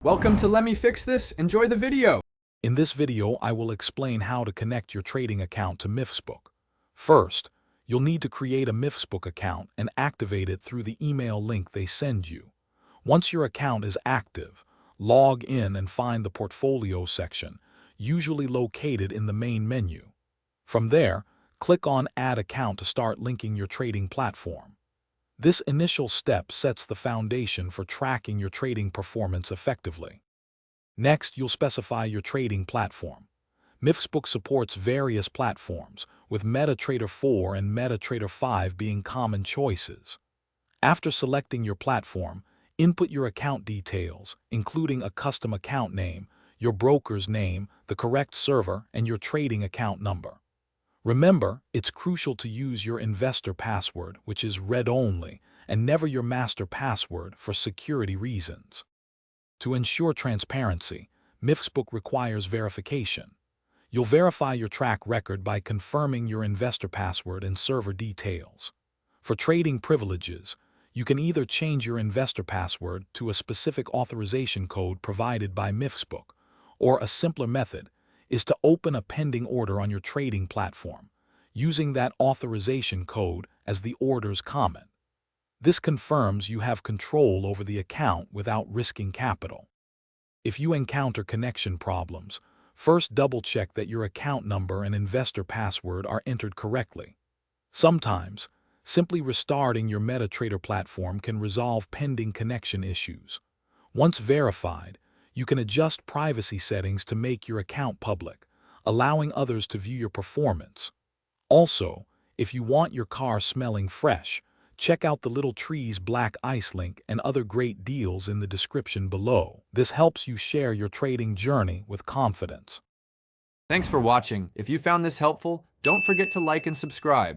Welcome to Let Me Fix This. Enjoy the video. In this video, I will explain how to connect your trading account to Myfxbook. First, you'll need to create a Myfxbook account and activate it through the email link they send you. Once your account is active, log in and find the portfolio section, usually located in the main menu. From there, click on Add Account to start linking your trading platform. This initial step sets the foundation for tracking your trading performance effectively. Next, you'll specify your trading platform. Myfxbook supports various platforms, with MetaTrader 4 and MetaTrader 5 being common choices. After selecting your platform, input your account details, including a custom account name, your broker's name, the correct server, and your trading account number. Remember, it's crucial to use your investor password, which is read-only, and never your master password for security reasons. To ensure transparency, Myfxbook requires verification. You'll verify your track record by confirming your investor password and server details. For trading privileges, you can either change your investor password to a specific authorization code provided by Myfxbook, or a simpler method is to open a pending order on your trading platform, using that authorization code as the order's comment. This confirms you have control over the account without risking capital. If you encounter connection problems, first double-check that your account number and investor password are entered correctly. Sometimes, simply restarting your MetaTrader platform can resolve pending connection issues. Once verified, you can adjust privacy settings to make your account public, allowing others to view your performance. Also, if you want your car smelling fresh, check out the Little Trees Black Ice link and other great deals in the description below. This helps you share your trading journey with confidence. Thanks for watching. If you found this helpful, don't forget to like and subscribe.